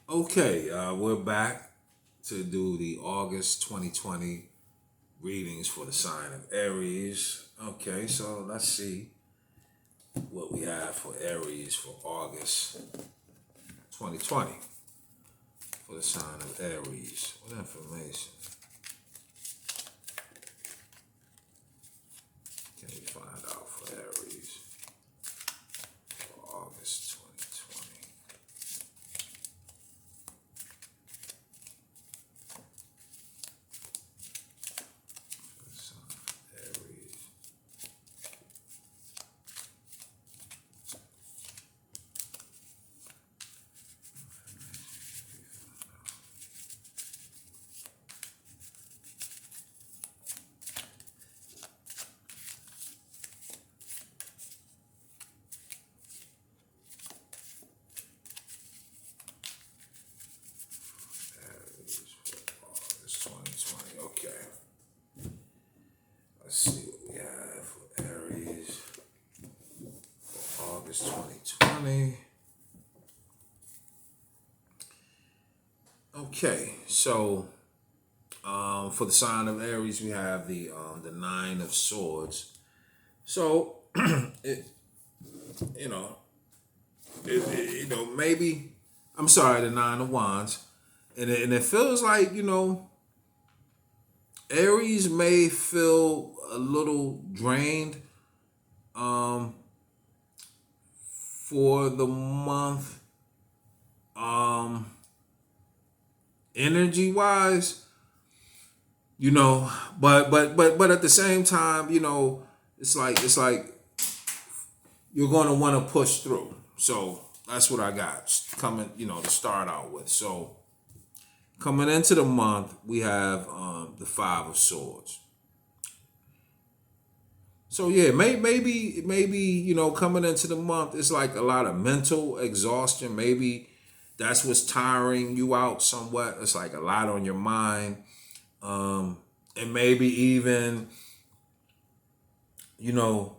Okay, we're back to do the August 2020 readings for the sign of Aries. Okay, so let's see what we have for Aries for August 2020 for the sign of Aries. What information can we find out for Aries for August 2020? For the sign of Aries. Aries for August 2020. Okay. Let's see what we have for Aries for August 2020. Okay, so for the sign of Aries, we have the Nine of Swords. So, it, you know, maybe I'm sorry, the Nine of Wands, and it feels like Aries may feel a little drained um, for the month, um, energy wise. But at the same time, it's like you're going to want to push through. So that's what I got coming, to start out with. So coming into the month, we have the Five of Swords. So yeah, maybe coming into the month, it's like a lot of mental exhaustion. Maybe that's what's tiring you out somewhat. It's like a lot on your mind, and maybe even you know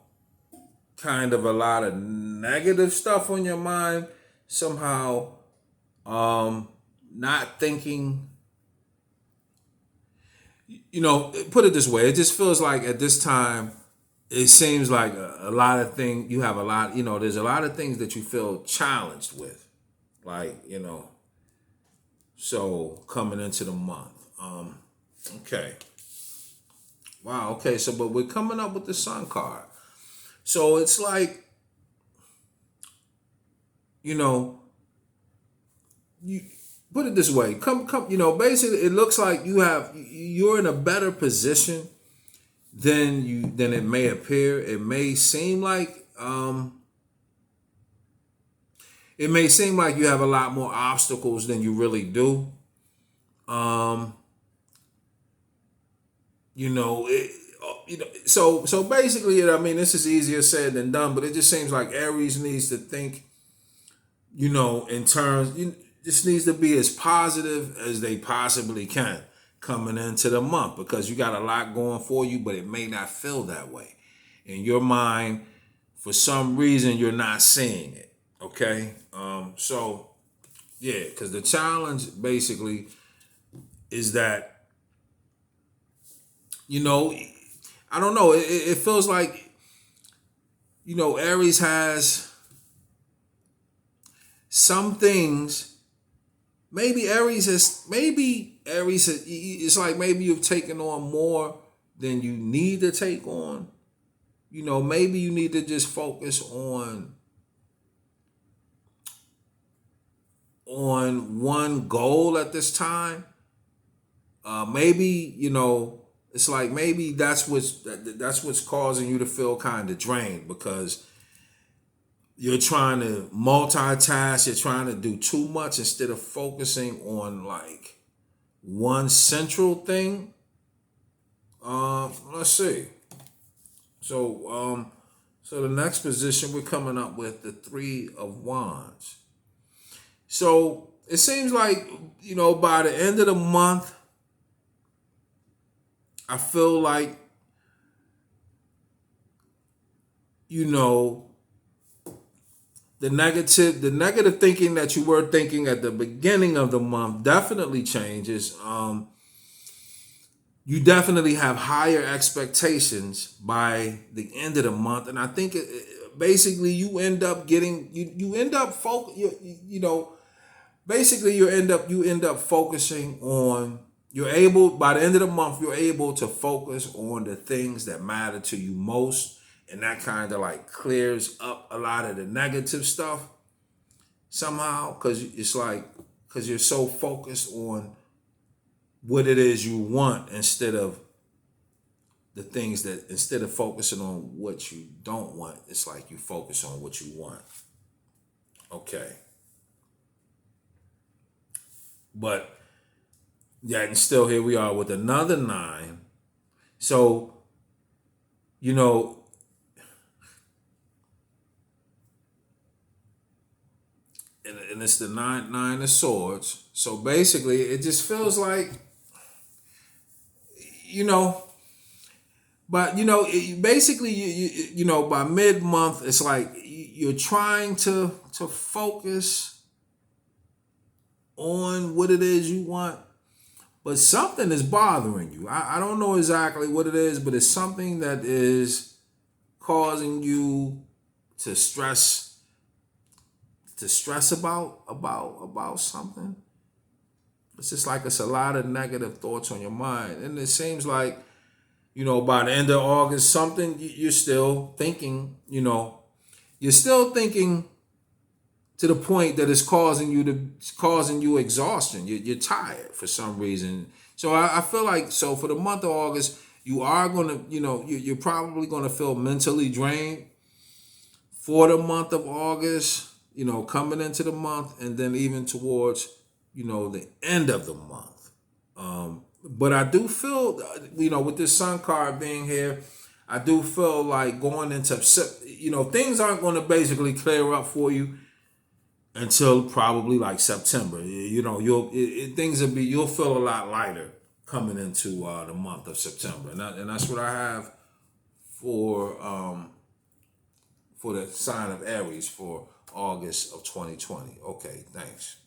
kind of a lot of negative stuff on your mind somehow. Not thinking, put it this way, it just feels like at this time it seems like a lot of things you have a lot, there's a lot of things that you feel challenged with, like, so coming into the month. Okay. Wow, okay, so but we're coming up with the Sun card. So it's like, you know, you put it this way, come, basically it looks like you're in a better position than it may appear. It may seem like you have a lot more obstacles than you really do. Um, you know, it, so basically, I mean, this is easier said than done, but it just seems like Aries needs to think, in terms, just needs to be as positive as they possibly can coming into the month because you got a lot going for you, but it may not feel that way. In your mind, for some reason, you're not seeing it. Okay. So, yeah, because the challenge basically is that, you know, I don't know, it feels like, Aries has some things. It's like maybe you've taken on more than you need to take on. Maybe you need to just focus on one goal at this time. Maybe it's like maybe that's what's causing you to feel kind of drained because you're trying to multitask. You're trying to do too much instead of focusing on like one central thing. Let's see. So the next position we're coming up with the Three of Wands. So it seems like by the end of the month, I feel like you know the negative thinking that you were thinking at the beginning of the month definitely changes. You definitely have higher expectations by the end of the month, and I think basically you end up getting you end up you know basically you end up focusing on, you're able, by the end of the month you're able to focus on the things that matter to you most, and that kind of like clears up a lot of the negative stuff somehow, because it's like, because you're so focused on what it is you want, instead of focusing on what you don't want, it's like you focus on what you want. Okay. But yeah, and still here we are with another nine. So, you know, and it's the nine of swords. So basically it just feels like, you know, but basically by mid month it's like you're trying to focus on what it is you want, but something is bothering you. I don't know exactly what it is, but it's something that is causing you to stress about something. It's just like it's a lot of negative thoughts on your mind, and it seems like, by the end of August, something you're still thinking. You're still thinking to the point that it's causing you exhaustion. You're tired for some reason. So I feel like, so for the month of August, you are gonna, you're probably gonna feel mentally drained for the month of August. Coming into the month, and then even towards, the end of the month. But I do feel, with this Sun card being here, I do feel like going into, things aren't going to basically clear up for you until probably like September. Things will be, you'll feel a lot lighter coming into the month of September, and that's what I have for the sign of Aries for August of 2020. Okay, thanks.